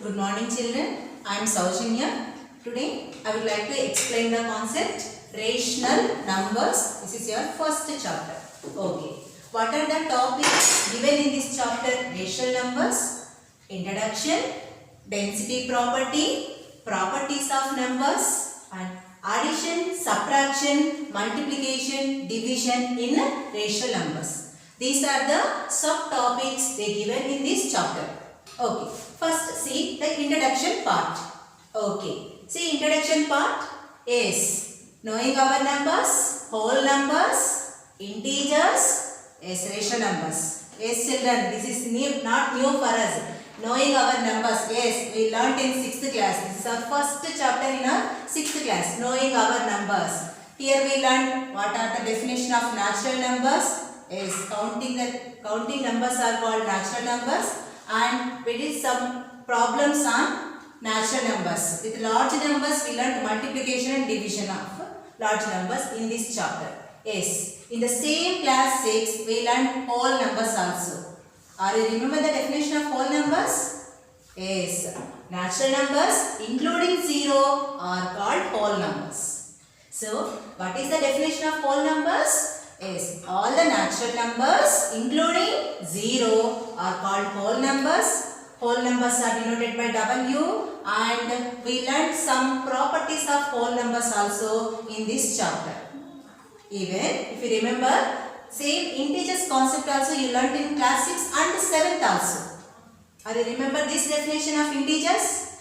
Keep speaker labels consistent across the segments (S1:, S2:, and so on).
S1: Good morning children. I am Saujanya. Today I would like to explain the concept rational numbers. This is your first chapter. Okay. What are the topics given in this chapter? Rational numbers, introduction, density property, properties of numbers, and addition, subtraction, multiplication, division in rational numbers. These are the subtopics they given in this chapter. Okay. First see the introduction part. Okay. See introduction part is knowing our numbers, whole numbers, integers, yes, rational numbers. Yes children, this is not new for us. Knowing our numbers, yes, we learnt in 6th class. This is our first chapter in our 6th class, knowing our numbers. Here we learned what are the definition of natural numbers. Yes, counting numbers are called natural numbers. And we did some problems on natural numbers. With large numbers we learned multiplication and division of large numbers in this chapter. Yes, in the same class 6 we learned whole numbers also. Are you remember the definition of whole numbers? Yes, natural numbers including 0 are called whole numbers. So, what is the definition of whole numbers? Yes, all the natural numbers including 0 are called whole numbers. Whole numbers are denoted by W, and we learned some properties of whole numbers also in this chapter. Even if you remember, same integers concept also you learned in class 6 and 7th also. Are you remember this definition of integers?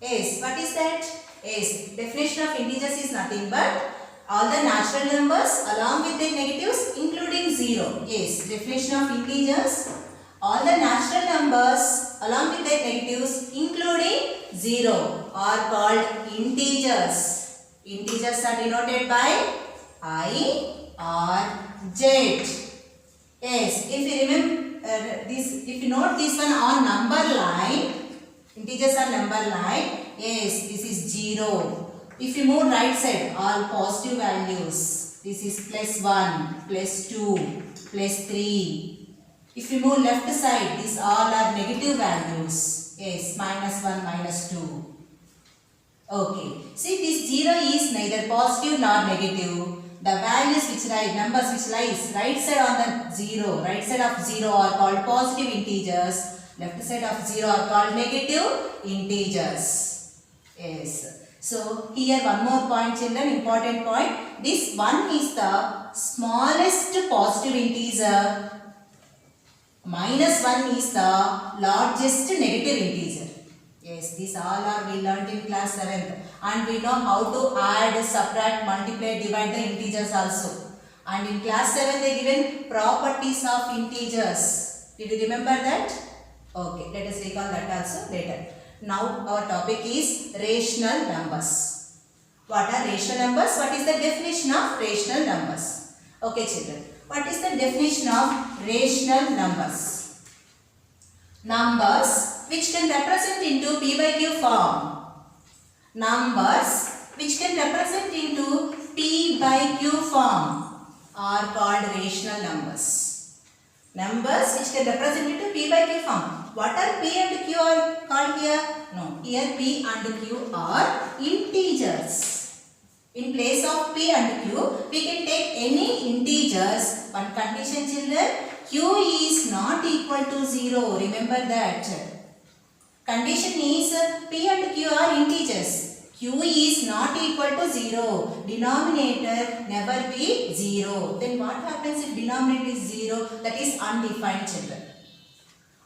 S1: Yes, what is that? Yes, definition of integers is nothing but all the natural numbers along with their negatives including 0. Yes, definition of integers. All the natural numbers along with their negatives including 0 are called integers. Integers are denoted by I or Z. Yes, if you remember this, if you note this one on number line, integers are number line. Yes, this is 0. If you move right side, all positive values. This is plus 1, plus 2, plus 3. If you move left side, these all are negative values. Yes, minus 1, minus 2. Okay. See, this 0 is neither positive nor negative. The values which lie, numbers which lies right side on the 0, right side of 0 are called positive integers. Left side of 0 are called negative integers. Yes. So, here one more point children, important point. This 1 is the smallest positive integer. Minus 1 is the largest negative integer. Yes, these all are we learnt in class 7th. And we know how to add, subtract, multiply, divide the integers also. And in class 7 they given properties of integers. Did you remember that? Okay, let us recall that also later. Now our topic is rational numbers. What are rational numbers? What is the definition of rational numbers? Okay children, what is the definition of rational numbers? Numbers which can represent into P by Q form. Numbers which can represent into P by Q form are called rational numbers. Numbers which can represent into P by Q form. What are P and Q are called here? No, here P and Q are integers. In place of P and Q, we can take any integers. One condition children, Q is not equal to 0. Remember that. Condition is P and Q are integers. Q is not equal to 0. Denominator never be 0. Then what happens if denominator is 0? That is undefined children.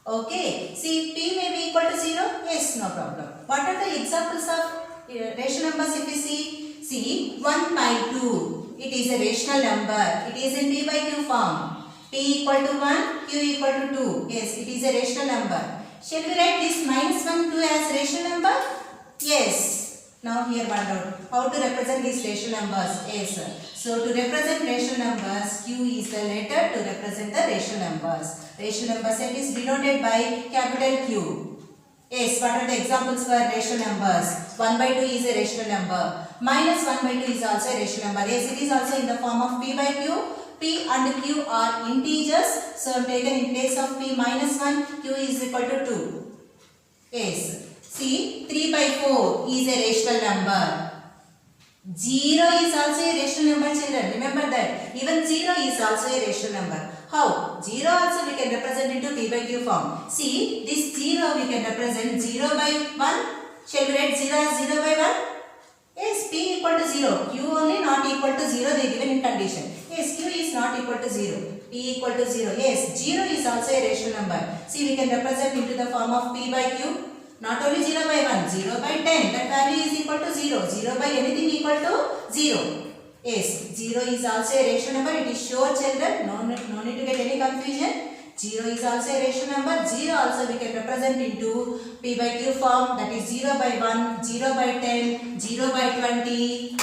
S1: Okay, see P may be equal to 0? Yes, no problem. What are the examples of rational numbers if we see? See, 1 by 2. It is a rational number. It is in P by Q form. P equal to 1, Q equal to 2. Yes, it is a rational number. Shall we write this minus 1, 2 as rational number? Yes. Now here one doubt. How to represent these rational numbers? Yes, sir. So to represent rational numbers, Q is the letter to represent the rational numbers. Rational number set is denoted by capital Q. Yes, what are the examples for rational numbers? 1 by 2 is a rational number. Minus 1 by 2 is also a rational number. Yes, it is also in the form of P by Q. P and Q are integers. So taken in place of P minus 1, Q is equal to 2. Yes. See, 3 by 4 is a rational number. 0 is also a rational number, children. Remember that. Even 0 is also a rational number. How? 0 also we can represent into P by Q form. See, this 0 we can represent 0 by 1. Shall we write 0 as 0 by 1? Yes, P equal to 0. Q only not equal to 0 they given in condition. Yes, Q is not equal to 0. P equal to 0. Yes, 0 is also a rational number. See, we can represent into the form of P by Q. Not only 0 by 1, 0 by 10. That value is equal to 0. 0 by anything equal to 0. Yes, 0 is also a rational number. It is sure, children. No need to get any confusion. 0 is also a rational number. 0 also we can represent into P by Q form. That is 0 by 1, 0 by 10, 0 by 20.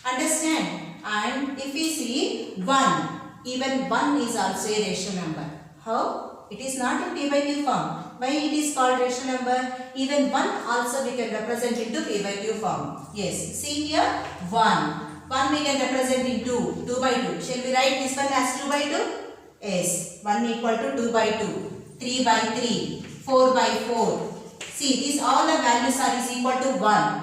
S1: Understand? And if we see 1, even 1 is also a rational number. How? It is not in P by Q form. Why it is called rational number? Even 1 also we can represent into P by Q form. Yes. See here 1. 1 we can represent into 2 by 2. Shall we write this one as 2 by 2? Yes. 1 equal to 2 by 2. 3 by 3. 4 by 4. See, these all the values are is equal to 1.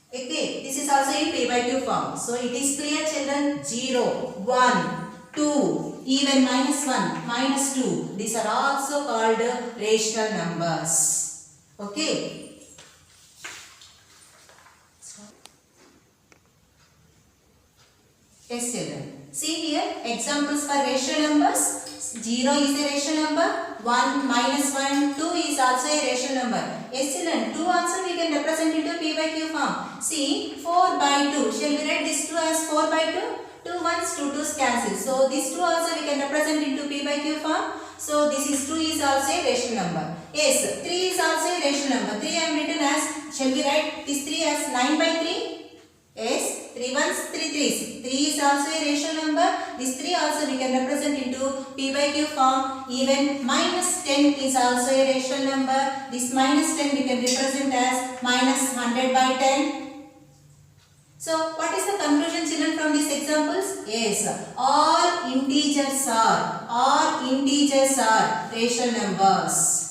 S1: Okay. This is also in P by Q form. So it is clear, children. 0, 1, 2, even minus 1, minus 2. These are also called rational numbers. Okay. Yes, children. See here, examples for rational numbers. 0 is a rational number. 1 minus 1, 2 is also a rational number. Yes, children. 2 also we can represent into P by Q form. See, 4 by 2. Shall we write this 2 as 4 by 2? 2 ones, 2 2's cancel. So, this 2 also we can represent into P by Q form. So, this is 2 is also a rational number. Yes, 3 is also a rational number. 3 I am written as, shall we write this 3 as 9 by 3? Yes, 3 ones, 3 3's. 3 is also a rational number. This 3 also we can represent into P by Q form. Even minus 10 is also a rational number. This minus 10 we can represent as minus 100 by 10. So, what is the conclusion, children, from these examples? Yes, all integers are rational numbers.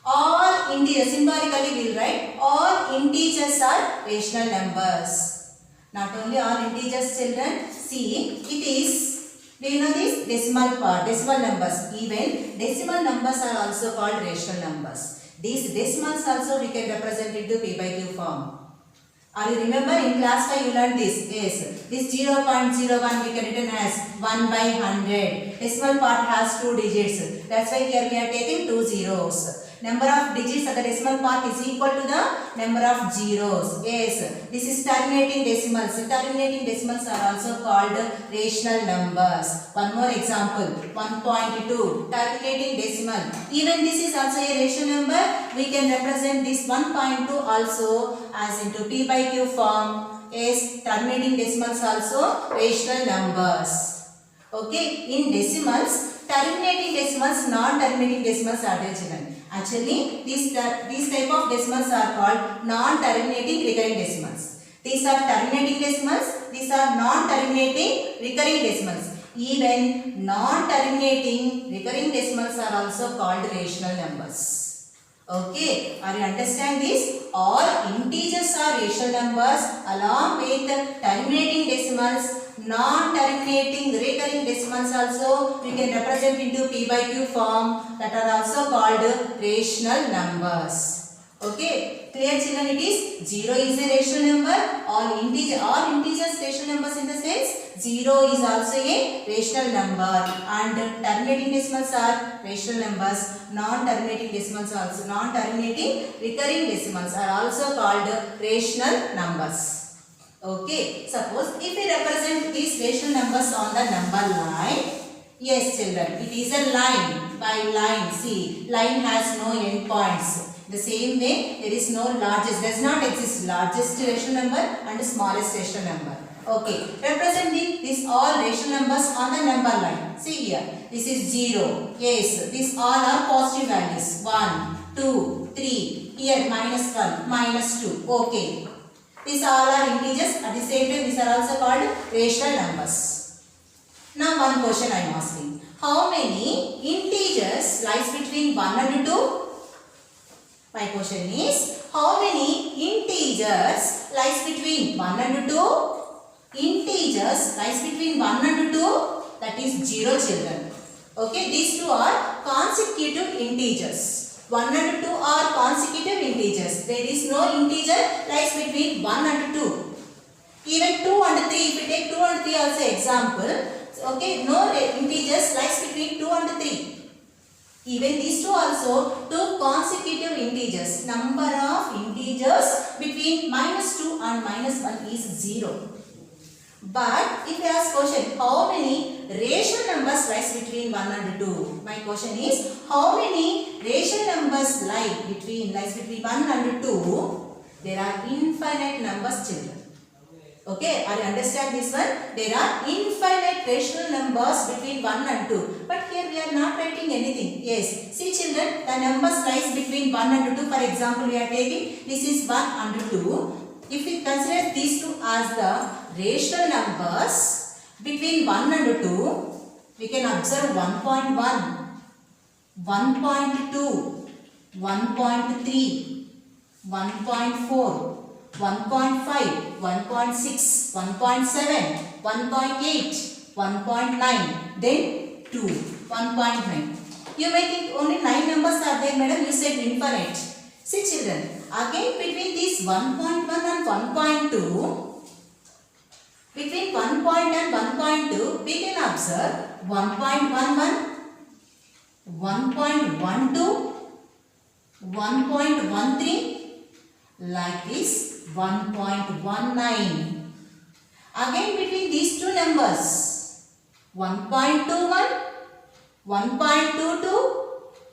S1: All integers, symbolically we will write, all integers are rational numbers. Not only all integers, children, see, it is, do you know this? Decimal part, decimal numbers. Even decimal numbers are also called rational numbers. These decimals also we can represent into P by Q form. Or you remember in class 5 you learned this. Yes, this 0.01 we can written as 1 by 100. Decimal part has 2 digits. That's why here we are taking 2 zeros. Number of digits at the decimal part is equal to the number of zeros. Yes, this is terminating decimals. Terminating decimals are also called rational numbers. One more example, 1.2, terminating decimal. Even this is also a rational number. We can represent this 1.2 also as into P by Q form. Yes, terminating decimals also rational numbers. Okay, in decimals, terminating decimals, non-terminating decimals are there, children. Actually, these type of decimals are called non-terminating recurring decimals. These are terminating decimals. These are non-terminating recurring decimals. Even non-terminating recurring decimals are also called rational numbers. Okay, are you understand this? All integers are rational numbers along with terminating decimals. Non-terminating recurring decimals also we can represent into P by Q form, that are also called rational numbers. Okay, clear, children? It is 0 is a rational number. All integers rational numbers in the sense 0 is also a rational number, and terminating decimals are rational numbers. Non-terminating decimals also, non-terminating recurring decimals are also called rational numbers. Okay, suppose if we represent these rational numbers on the number line, yes, children, it is a line by line. See, line has no end points. The same way, there is no largest, does not exist largest rational number and smallest rational number. Okay, representing these all rational numbers on the number line. See here, this is 0. Yes, these all are positive values. 1, 2, 3. Here minus 1, minus 2. Okay. These all are integers. At the same time, these are also called rational numbers. Now, one question I am asking. How many integers lies between 1 and 2? My question is, how many integers lies between 1 and 2? Integers lies between 1 and 2, that is 0 children. Okay, these two are consecutive integers. 1 and 2 are consecutive integers. There is no integer lies between 1 and 2. Even 2 and 3, if we take 2 and 3 also example, okay, no integers lies between 2 and 3. Even these two also two consecutive integers. Number of integers between -2 and -1 is 0. But if you ask question, how many rational numbers lies between 1 and 2? My question is, how many rational numbers lies between 1 and 2? There are infinite numbers, children. Okay, are you understand this one? There are infinite rational numbers between 1 and 2. But here we are not writing anything. Yes, see children, the numbers lies between 1 and 2. For example, we are taking this is 1 and 2. If we consider these two as the rational numbers between 1 and 2, we can observe 1.1, 1.2, 1.3, 1.4. 1.5, 1.6, 1.7, 1.8, 1.9, then 2, 1.9. You may think only 9 numbers are there, madam. You said infinite. See children, again between these 1.1 and 1.2, between 1 and 1.2, we can observe 1.11, 1.12, 1.13, like this. 1.19. Again between these two numbers 1.21, 1.22,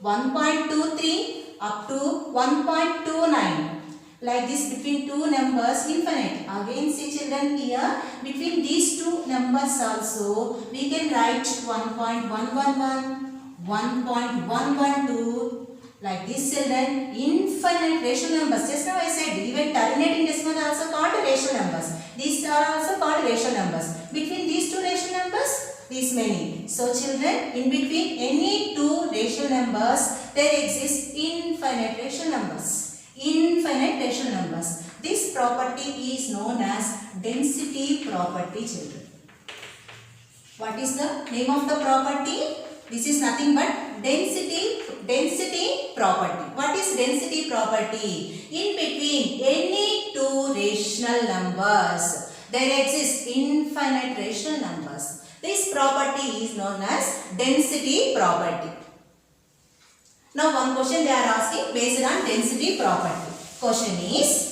S1: 1.23 up to 1.29. Like this between two numbers infinite. Again see children here between these two numbers also we can write 1.111, 1.112. Like this children, infinite rational numbers. Just now I said even terminating decimal are also called rational numbers. These are also called rational numbers. Between these two rational numbers, these many. So children, in between any two rational numbers, there exists infinite rational numbers. Infinite rational numbers. This property is known as density property, children. What is the name of the property? This is nothing but density property. What is density property? In between any two rational numbers, there exists infinite rational numbers. This property is known as density property. Now one question they are asking based on density property. Question is,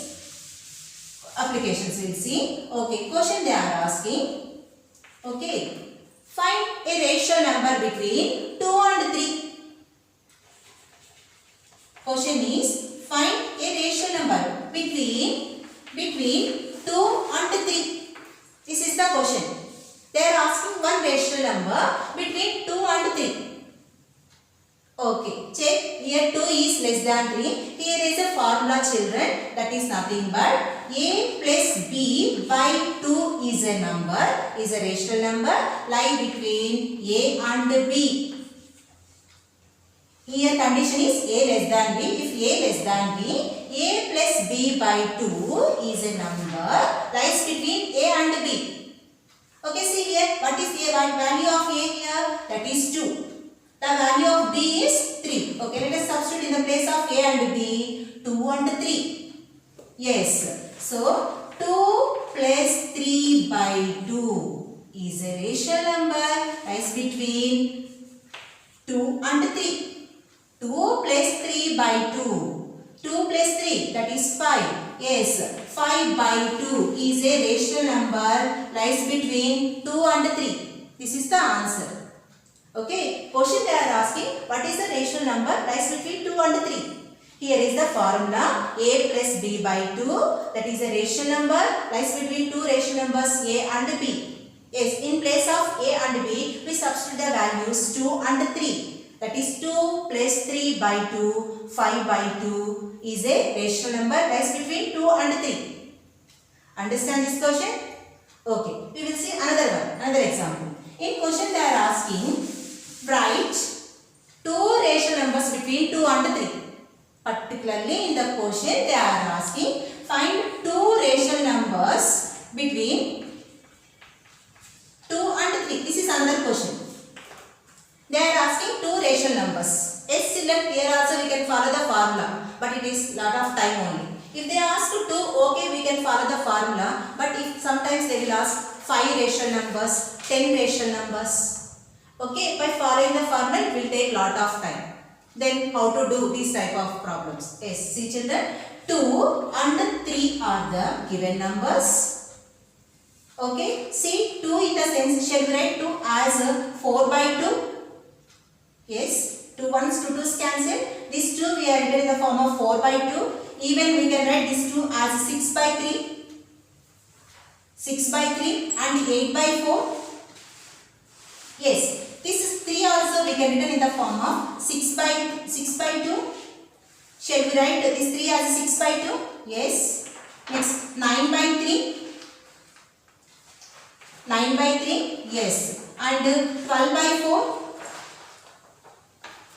S1: applications we'll see. Okay, question they are asking. Okay. Find a rational number between 2 and 3. Question is, find a rational number between 2 and 3. This is the question. They are asking one rational number between 2 and 3. Okay, check. Here 2 is less than 3. Here is a formula, children. That is nothing but a plus b by 2 is a number, is a rational number, lie between a and b. Here condition is a less than b. If a less than b, a plus b by 2 is a number, lies between a and b. Okay, see here, what is the value of a here? That is 2. The value of b is 3. Okay, let us substitute in the place of a and b, 2 and 3. Yes. So, 2 plus 3 by 2 is a rational number, lies between 2 and 3. 2 plus 3 by 2. 2 plus 3, that is 5. Yes, 5 by 2 is a rational number, lies between 2 and 3. This is the answer. Okay, question they are asking, what is the rational number lies between 2 and 3? Here is the formula, a plus b by 2, that is a rational number, lies between two rational numbers a and b. Yes, in place of a and b, we substitute the values 2 and 3. That is 2 plus 3 by 2, 5 by 2 is a rational number, lies between 2 and 3. Understand this question? Okay, we will see another example. In question they are asking, write two rational numbers between 2 and 3. Particularly in the question they are asking find two rational numbers between 2 and 3. This is another question. They are asking two rational numbers. Yes, select here also we can follow the formula, but it is lot of time only. If they ask 2, okay, we can follow the formula, but if sometimes they will ask 5 rational numbers, 10 rational numbers. Okay, by following the formula it will take lot of time. Then how to do these type of problems? Yes, see children, 2 and 3 are the given numbers. Okay, see 2 in the sense shall we write 2 as 4 by 2. Yes, 2 ones, 2 2's cancel. This 2 we are written in the form of 4 by 2. Even we can write this 2 as 6 by 3. 6 by 3 and 8 by 4. Yes, this is 3 also we can written in the form of 6 by 2. Shall we write this 3 as 6 by 2? Yes. Next 9 by 3. 9 by 3. Yes. And 12 by 4.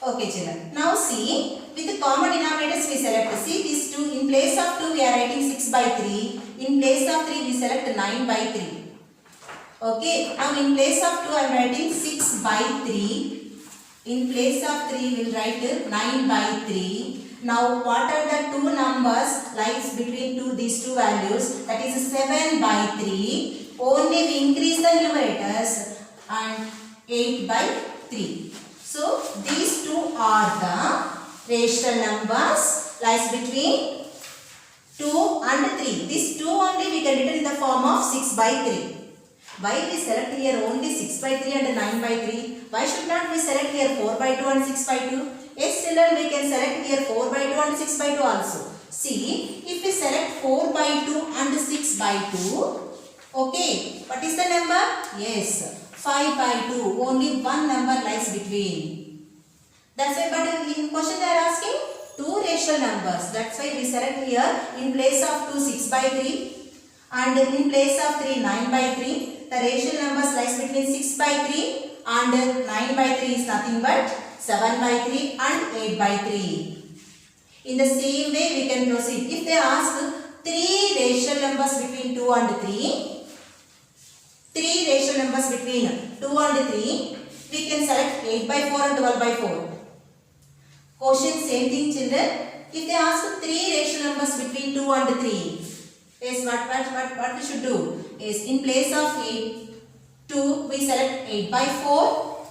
S1: Okay children. Now see, with the common denominators we select. See these 2, in place of 2 we are writing 6 by 3. In place of 3 we select 9 by 3. Okay. Now in place of 2 I am writing 6 by 3. In place of 3 we will write 9 by 3. Now what are the two numbers lies between these two values? That is 7 by 3. Only we increase the numerators and 8 by 3. So these two are the rational numbers lies between 2 and 3. These 2 only we can write in the form of 6 by 3. Why we select here only 6 by 3 and 9 by 3? Why should not we select here 4 by 2 and 6 by 2? Yes, children, we can select here 4 by 2 and 6 by 2 also. See, if we select 4 by 2 and 6 by 2, okay, what is the number? Yes, 5 by 2. Only one number lies between. That's why, but in question they are asking two rational numbers. That's why we select here in place of 2 6 by 3 and in place of 3 9 by 3. The rational numbers lies between 6 by 3 and 9 by 3 is nothing but 7 by 3 and 8 by 3. In the same way we can proceed. If they ask 3 rational numbers between 2 and 3, 3 rational numbers between 2 and 3, we can select 8 by 4 and 12 by 4. Question same thing children. If they ask 3 rational numbers between 2 and 3, is what we should do? Is in place of 2 we select 8 by 4.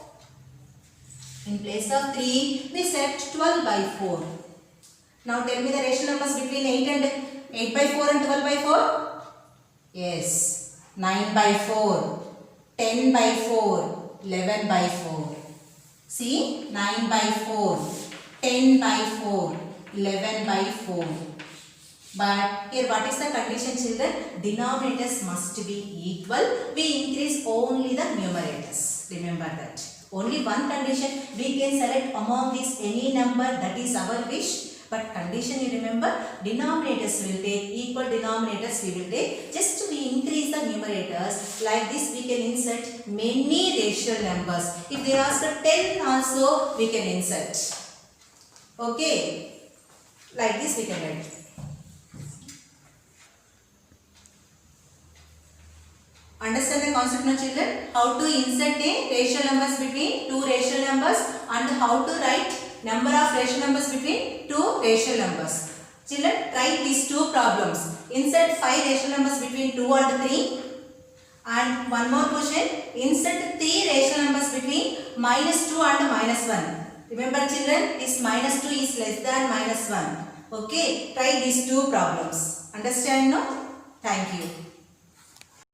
S1: In place of 3 we select 12 by 4. Now tell me the rational numbers between 8 by 4 and 12 by 4. Yes, 9 by 4, 10 by 4, 11 by 4. See, 9 by 4, 10 by 4, 11 by 4. But here what is the condition children? Denominators must be equal. We increase only the numerators. Remember that. Only one condition, we can select among these any number, that is our wish. But condition you remember, denominators will take, equal denominators we will take. Just we increase the numerators. Like this we can insert many rational numbers. If they ask 10 also, we can insert. Okay. Like this we can write. Understand the concept now children? How to insert a rational numbers between two rational numbers and how to write number of rational numbers between two rational numbers. Children, try these two problems. Insert 5 rational numbers between 2 and 3. And one more question. Insert 3 rational numbers between -2 and -1. Remember children, this -2 is less than -1. Okay, try these two problems. Understand now? Thank you.